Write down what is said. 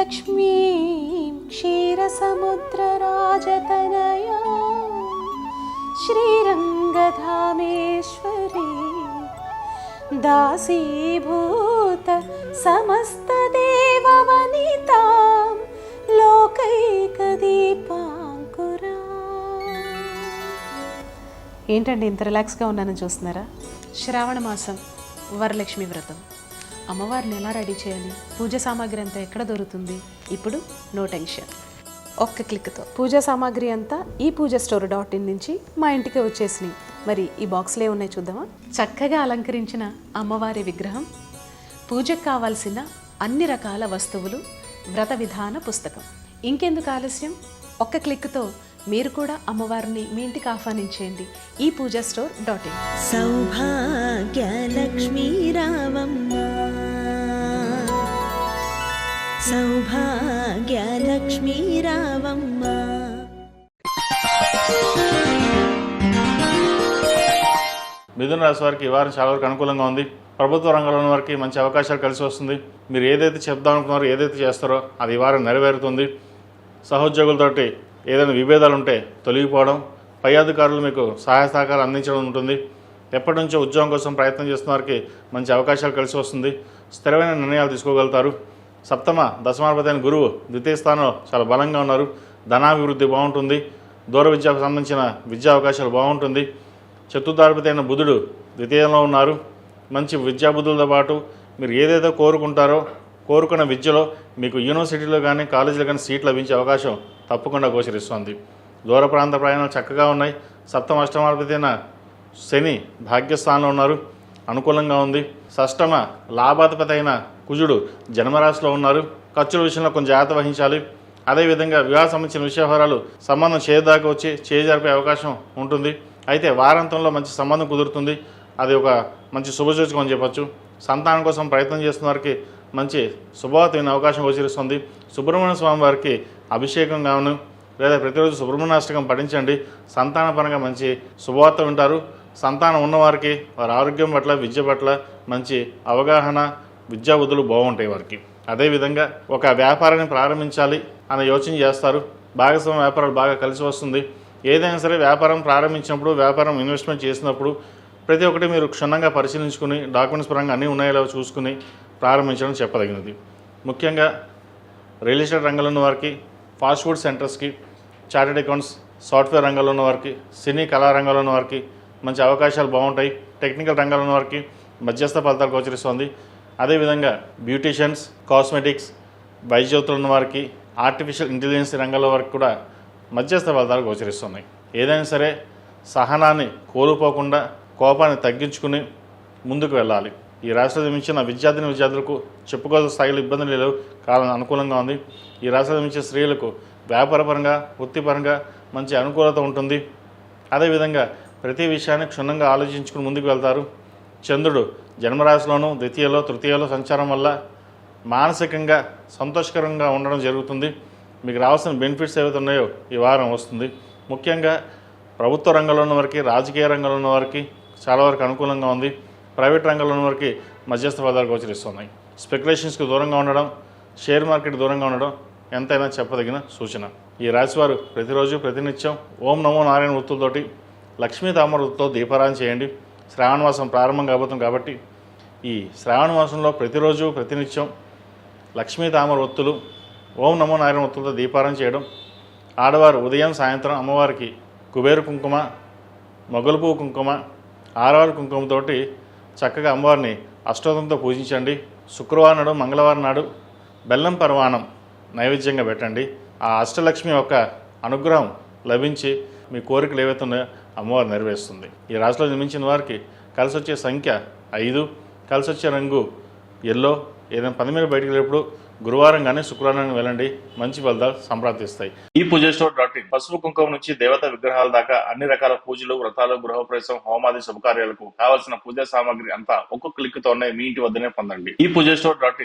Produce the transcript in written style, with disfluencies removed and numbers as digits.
లక్ష్మీం క్షీరసముద్రరాజతనయా శ్రీరంగధామేశ్వరీ దాసీభూత సమస్తదేవవనితాం లోకైకదీపాంకురా. ఏంటండి ఇంత రిలాక్స్గా ఉన్నానని చూస్తున్నారా? శ్రావణ మాసం వరలక్ష్మి వ్రతం. అమ్మవారిని ఎలా రెడీ చేయాలి, పూజ సామాగ్రి అంతా ఎక్కడ దొరుకుతుంది? ఇప్పుడు నో టెన్షన్, ఒక్క క్లిక్తో పూజా సామాగ్రి అంతా ఈ పూజాస్టోర్.in నుంచి మా ఇంటికి వచ్చేసినాయి. మరి ఈ బాక్స్లో ఉన్నాయి చూద్దామా? చక్కగా అలంకరించిన అమ్మవారి విగ్రహం, పూజకు కావాల్సిన అన్ని రకాల వస్తువులు, వ్రత విధాన పుస్తకం. ఇంకెందుకు ఆలస్యం, ఒక్క క్లిక్తో మీరు కూడా అమ్మవారిని మీ ఇంటికి ఆహ్వానించేయండి ఈ పూజాస్టోర్.in. సౌభాగ్యలక్ష్మీ రావమ్మ, సౌభాగ్యలక్ష్మీ రావమ్మ. మిథున రాశి వారికి ఈ వారం చాలా వరకు అనుకూలంగా ఉంది. ప్రభుత్వ రంగంలో ఉన్న వారికి మంచి అవకాశాలు కలిసి వస్తుంది. మీరు ఏదైతే చెప్దాం అనుకున్నారో, ఏదైతే చేస్తారో అది ఈ వారం నెరవేరుతుంది. సహోద్యోగులతోటి ఏదైనా విభేదాలు ఉంటే తొలగిపోవడం, పై అధికారులు మీకు సహాయ సహకారం అందించడం ఉంటుంది. ఎప్పటి నుంచో ఉద్యోగం కోసం ప్రయత్నం చేస్తున్న వారికి మంచి అవకాశాలు కలిసి వస్తుంది. స్థిరమైన నిర్ణయాలు తీసుకోగలుగుతారు. సప్తమ దశమాధిపతి అయిన గురువు ద్వితీయ స్థానంలో చాలా బలంగా ఉన్నారు. ధనాభివృద్ధి బాగుంటుంది. దూర విద్యకు సంబంధించిన విద్యా అవకాశాలు బాగుంటుంది. చతుర్థాధిపతి అయిన బుధుడు ద్వితీయంలో ఉన్నారు. మంచి విద్యాబుద్ధులతో పాటు మీరు ఏదైతే కోరుకుంటారో, కోరుకున్న విద్యలో మీకు యూనివర్సిటీలో కానీ కాలేజీలో కానీ సీట్ లభించే అవకాశం తప్పకుండా గోచరిస్తుంది. దూర ప్రాంత ప్రయాణాలు చక్కగా ఉన్నాయి. సప్తమ అష్టమాధిపతి అయిన శని భాగ్యస్థానంలో ఉన్నారు, అనుకూలంగా ఉంది. షష్టమ లాభాధిపతి అయిన కుజుడు జన్మరాశిలో ఉన్నారు. ఖర్చుల విషయంలో కొంచెం జాగ్రత్త వహించాలి. అదేవిధంగా వివాహ సంబంధించిన విషయవరాలు సంబంధం చేయదాకా వచ్చి జరిపే అవకాశం ఉంటుంది. అయితే వారాంతంలో మంచి సంబంధం కుదురుతుంది. అది ఒక మంచి శుభసూచకం అని చెప్పచ్చు. సంతానం కోసం ప్రయత్నం చేస్తున్న వారికి మంచి శుభవార్త వినే అవకాశం గోచరిస్తుంది. సుబ్రహ్మణ్య స్వామి వారికి అభిషేకం కావును లేదా ప్రతిరోజు సుబ్రహ్మణ్యాష్టకం పఠించండి. సంతాన పరంగా మంచి శుభవార్త వింటారు. సంతానం ఉన్నవారికి వారి ఆరోగ్యం పట్ల, విద్య పట్ల మంచి అవగాహన, విద్యా బుద్ధులు బాగుంటాయి వారికి. అదేవిధంగా ఒక వ్యాపారాన్ని ప్రారంభించాలి అనే యోచన చేస్తారు. భాగస్వామ్య వ్యాపారాలు బాగా కలిసి వస్తుంది. ఏదైనా సరే వ్యాపారం ప్రారంభించినప్పుడు, వ్యాపారం ఇన్వెస్ట్మెంట్ చేసినప్పుడు ప్రతి ఒక్కటి మీరు క్షుణ్ణంగా పరిశీలించుకుని, డాక్యుమెంట్స్ పరంగా అన్నీ ఉన్నాయో చూసుకుని ప్రారంభించడం చెప్పదగినది. ముఖ్యంగా రియల్ ఎస్టేట్ రంగంలో ఉన్న వారికి, ఫాస్ట్ ఫుడ్ సెంటర్స్కి, చార్టెడ్ అకౌంట్స్, సాఫ్ట్వేర్ రంగంలో ఉన్న వారికి, సినీ కళా రంగంలో ఉన్న వారికి మంచి అవకాశాలు బాగుంటాయి. టెక్నికల్ రంగంలో ఉన్న వారికి మధ్యస్థ ఫలితాలు గోచరిస్తుంది. అదేవిధంగా బ్యూటీషియన్స్, కాస్మెటిక్స్, వైద్యోతులు ఉన్న వారికి, ఆర్టిఫిషియల్ ఇంటెలిజెన్స్ రంగంలో వారికి కూడా మధ్యస్థ ఫలితాలు గోచరిస్తున్నాయి. ఏదైనా సరే సహనాన్ని కోల్పోకుండా కోపాన్ని తగ్గించుకుని ముందుకు వెళ్ళాలి. ఈ రాశిలో జన్మించిన విద్యార్థులకు చెప్పుకోవాల్సిన స్థాయిలో ఇబ్బందులు లేవు. కాలం అనుకూలంగా ఉంది. ఈ రాశిలో జన్మించిన స్త్రీలకు వ్యాపారపరంగా, వృత్తిపరంగా మంచి అనుకూలత ఉంటుంది. అదేవిధంగా ప్రతి విషయాన్ని క్షుణ్ణంగా ఆలోచించుకుని ముందుకు వెళ్తారు. చంద్రుడు జన్మరాశిలోనూ ద్వితీయలో, తృతీయలో సంచారం వల్ల మానసికంగా సంతోషకరంగా ఉండడం జరుగుతుంది. మీకు రావాల్సిన బెనిఫిట్స్ ఏవైతే ఉన్నాయో ఈ వారం వస్తుంది. ముఖ్యంగా ప్రభుత్వ రంగంలో ఉన్న వారికి, రాజకీయ రంగంలో ఉన్న వారికి చాలా వరకు అనుకూలంగా ఉంది. ప్రైవేట్ రంగంలో ఉన్న వారికి మధ్యస్థ ఫలితాలు గోచరిస్తున్నాయి. స్పెక్యులేషన్స్కి దూరంగా ఉండడం, షేర్ మార్కెట్ దూరంగా ఉండడం ఎంతైనా చెప్పదగిన సూచన. ఈ రాశివారు ప్రతిరోజు ప్రతినిత్యం ఓం నమో నారాయణ వృత్తులతోటి లక్ష్మీ తామర వృత్తుతో దీపారాధన చేయండి. శ్రావణ మాసం ప్రారంభం కాబోతుంది కాబట్టి ఈ శ్రావణ మాసంలో ప్రతిరోజు ప్రతినిత్యం లక్ష్మీ తామర వృత్తులు, ఓం నమో నారాయణ వృత్తులతో దీపారాధన చేయడం. ఆడవారు ఉదయం సాయంత్రం అమ్మవారికి కుబేరు కుంకుమ, మొగలు పువ్వు కుంకుమ, ఆరవారి కుంకుమతోటి చక్కగా అమ్మవారిని అష్టోత్తంతో పూజించండి. శుక్రవారం నాడు, మంగళవారం నాడు బెల్లం పరమాణం నైవేద్యంగా పెట్టండి. ఆ అష్టలక్ష్మి యొక్క అనుగ్రహం లభించి మీ కోరికలు ఏవైతే ఉన్నాయో అమ్మవారు నెరవేరుస్తుంది. ఈ రాశిలో జన్మించిన వారికి కలిసి వచ్చే సంఖ్య 5, కలిసి వచ్చే రంగు ఎల్లో. ఏదైనా పని మీద బయటికి వెళ్ళేప్పుడు గురువారం కానీ శుక్రవారం వెళ్ళండి, మంచి ఫలితాలు సంప్రాప్తిస్తాయి. ఈ పూజాస్టోర్.in పసుపు కుంకుమ నుంచి దేవతా విగ్రహాల దాకా అన్ని రకాల పూజలు, వ్రతాలు, గృహప్రవేశం, హోమాది శుభకార్యాలకు కావాల్సిన పూజా సామాగ్రి అంతా ఒక్కొక్క క్లిక్ తోనే మీ ఇంటి వద్దనే పొందండి. ఈ పూజాస్టోర్.in